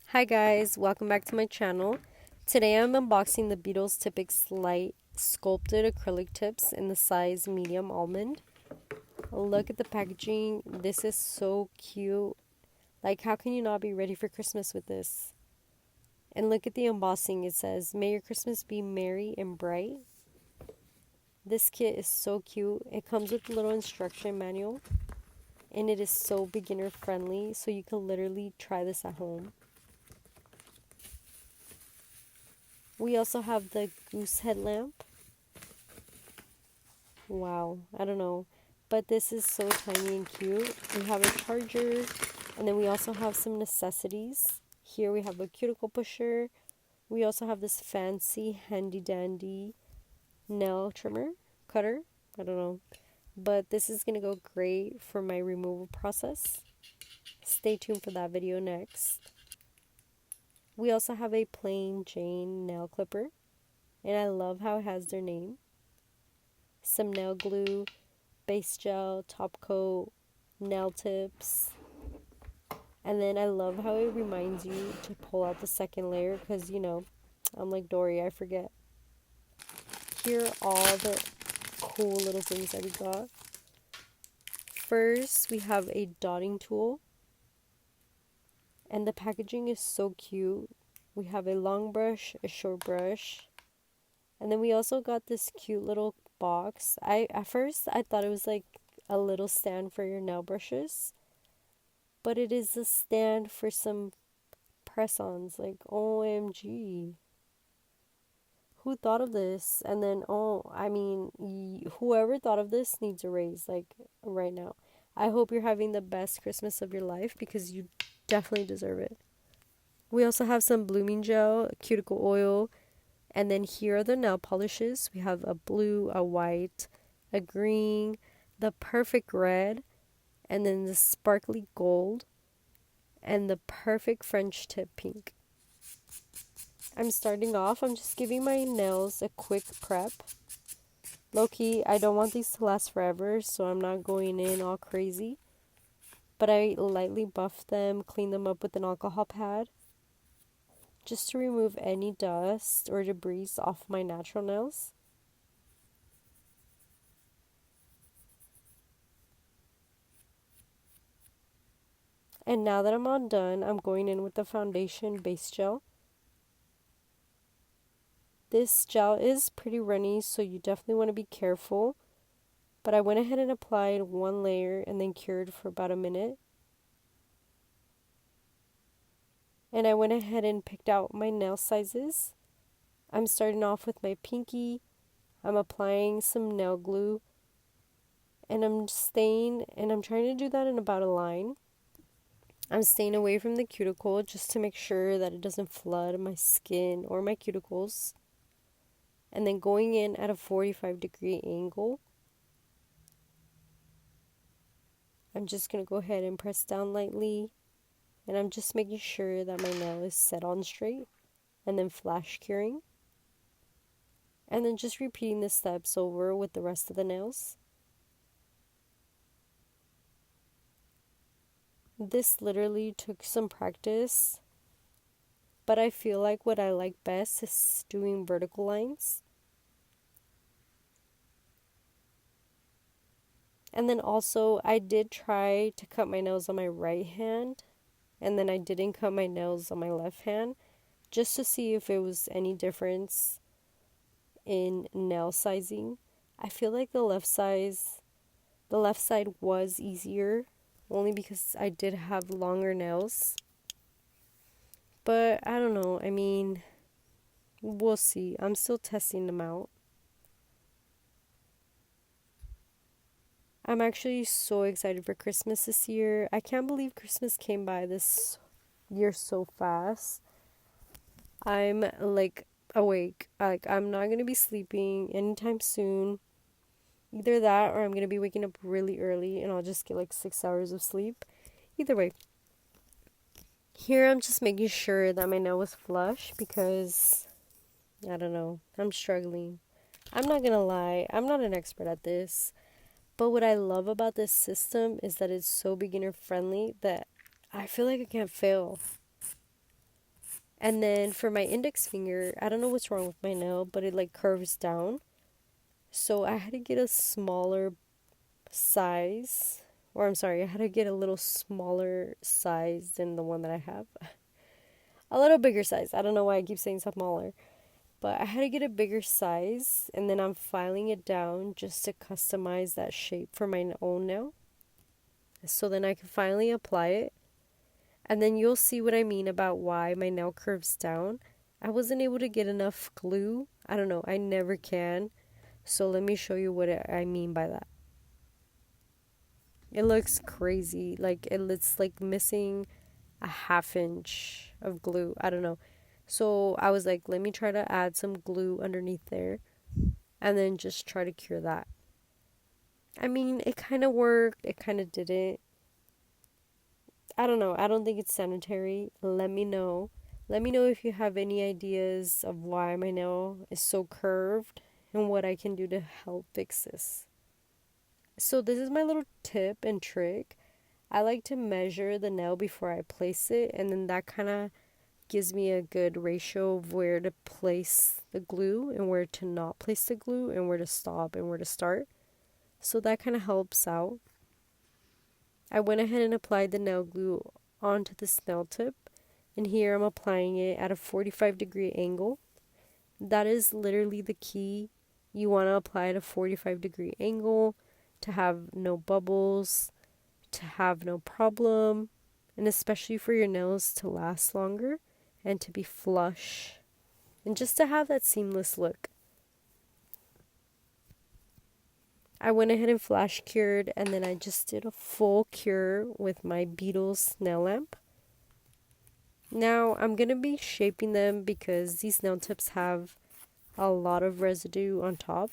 Hi guys, welcome back to my channel. Today I'm unboxing the Beetles Tipex Lite sculpted acrylic tips in the size medium almond. Look at the packaging. This is so cute. Like, how can you not be ready for Christmas with this? And look at the embossing. It says, "May your Christmas be merry and bright." This kit is so cute. It comes with a little instruction manual and it is so beginner friendly, so you can literally try this at home. We also have the goose headlamp. Wow, I don't know. But this is so tiny and cute. We have a charger, and then we also have some necessities. Here we have a cuticle pusher. We also have this fancy handy dandy nail trimmer, cutter. I don't know. But this is going to go great for my removal process. Stay tuned for that video next. We also have a plain Jane nail clipper, and I love how it has their name. Some nail glue, base gel, top coat, nail tips. And then I love how it reminds you to pull out the second layer because, I'm like Dory, I forget. Here are all the cool little things that we got. First, we have a dotting tool. And the packaging is so cute. We have a long brush, a short brush. And then we also got this cute little box. At first I thought it was like a little stand for your nail brushes, but it is a stand for some press-ons. Like, OMG, who thought of this? And then whoever thought of this needs a raise, like, right now. I hope you're having the best Christmas of your life because you definitely deserve it. We also have some blooming gel, cuticle oil. And then here are the nail polishes. We have a blue, a white, a green, the perfect red, and then the sparkly gold, and the perfect French tip pink. I'm starting off. I'm just giving my nails a quick prep. Low-key, I don't want these to last forever, so I'm not going in all crazy. But I lightly buff them, clean them up with an alcohol pad, just to remove any dust or debris off my natural nails. And now that I'm all done, I'm going in with the foundation base gel. This gel is pretty runny, so you definitely want to be careful. But I went ahead and applied one layer and then cured for about a minute. And I went ahead and picked out my nail sizes. I'm starting off with my pinky. I'm applying some nail glue. And I'm trying to do that in about a line. I'm staying away from the cuticle just to make sure that it doesn't flood my skin or my cuticles. And then going in at a 45-degree angle. I'm just going to go ahead and press down lightly. And I'm just making sure that my nail is set on straight. And then flash curing. And then just repeating the steps over with the rest of the nails. This literally took some practice. But I feel like what I like best is doing vertical lines. And then also, I did try to cut my nails on my right hand. And then I didn't cut my nails on my left hand. Just to see if it was any difference in nail sizing. I feel like the left side was easier. Only because I did have longer nails. But I don't know. I mean, we'll see. I'm still testing them out. I'm actually so excited for Christmas this year. I can't believe Christmas came by this year so fast. I'm like awake. Like, I'm not going to be sleeping anytime soon. Either that or I'm going to be waking up really early and I'll just get like 6 hours of sleep. Either way. Here I'm just making sure that my nail was flush because, I don't know, I'm struggling. I'm not going to lie. I'm not an expert at this. But what I love about this system is that it's so beginner friendly that I feel like I can't fail. And then for my index finger, I don't know what's wrong with my nail, but it like curves down. So I had to get a smaller size, or I'm sorry, I had to get a little smaller size than the one that I have. A little bigger size. I don't know why I keep saying smaller. But I had to get a bigger size, and then I'm filing it down just to customize that shape for my own nail. So then I can finally apply it. And then you'll see what I mean about why my nail curves down. I wasn't able to get enough glue. I don't know, I never can. So let me show you what I mean by that. It looks crazy. Like it's like missing a half inch of glue. I don't know. So I was like, let me try to add some glue underneath there and then just try to cure that. I mean, it kind of worked. It kind of didn't. I don't know. I don't think it's sanitary. Let me know. Let me know if you have any ideas of why my nail is so curved and what I can do to help fix this. So this is my little tip and trick. I like to measure the nail before I place it, and then that kind of gives me a good ratio of where to place the glue and where to not place the glue and where to stop and where to start. So that kind of helps out. I went ahead and applied the nail glue onto the nail tip, and here I'm applying it at a 45-degree angle. That is literally the key. You want to apply at a 45-degree angle to have no bubbles, to have no problem, and especially for your nails to last longer and to be flush and just to have that seamless look. I went ahead and flash cured, and then I just did a full cure with my Beetles nail lamp. Now I'm going to be shaping them because these nail tips have a lot of residue on top.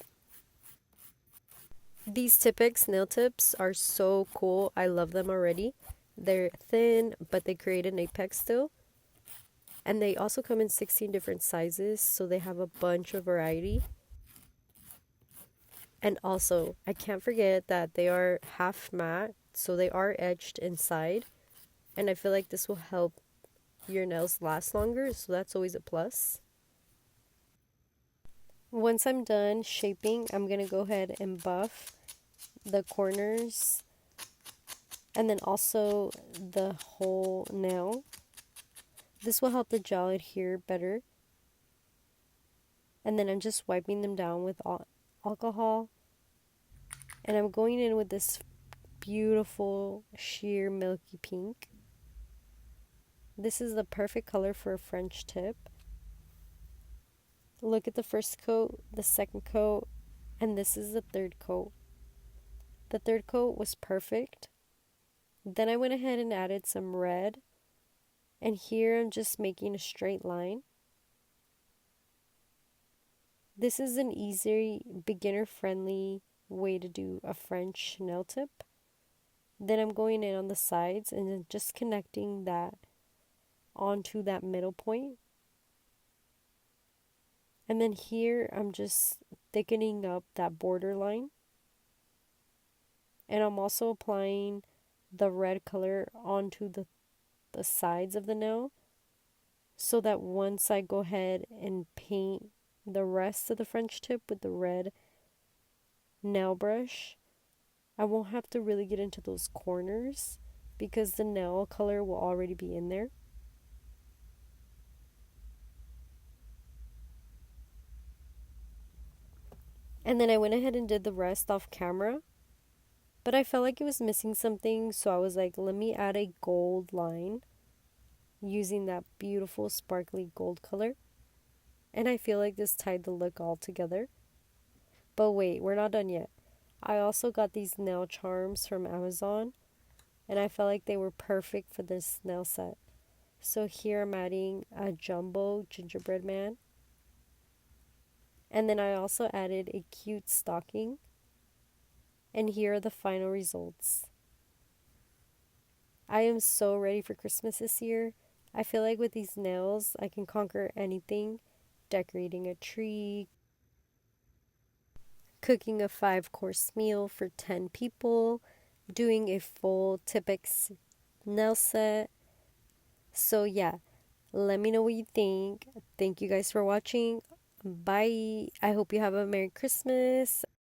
These Tipex nail tips are so cool. I love them already. They're thin, but they create an apex still. And they also come in 16 different sizes, so they have a bunch of variety. And also, I can't forget that they are half matte, so they are edged inside. And I feel like this will help your nails last longer, so that's always a plus. Once I'm done shaping, I'm going to go ahead and buff the corners and then also the whole nail. This will help the gel adhere better. And then I'm just wiping them down with alcohol. And I'm going in with this beautiful sheer milky pink. This is the perfect color for a French tip. Look at the first coat, the second coat, and this is the third coat. The third coat was perfect. Then I went ahead and added some red. And here I'm just making a straight line. This is an easy, beginner-friendly way to do a French nail tip. Then I'm going in on the sides and then just connecting that onto that middle point. And then here I'm just thickening up that border line. And I'm also applying the red color onto the sides of the nail, so that once I go ahead and paint the rest of the French tip with the red nail brush, I won't have to really get into those corners because the nail color will already be in there. And then I went ahead and did the rest off camera, but I felt like it was missing something, so I was like, let me add a gold line using that beautiful sparkly gold color. And I feel like this tied the look all together. But wait, we're not done yet. I also got these nail charms from Amazon, and I felt like they were perfect for this nail set. So here I'm adding a jumbo gingerbread man. And then I also added a cute stocking. And here are the final results. I am so ready for Christmas this year. I feel like with these nails, I can conquer anything. Decorating a tree, cooking a 5-course meal for 10 people, doing a full Tipex nail set. So yeah, Let me know what you think. Thank you guys for watching. Bye. I hope you have a Merry Christmas.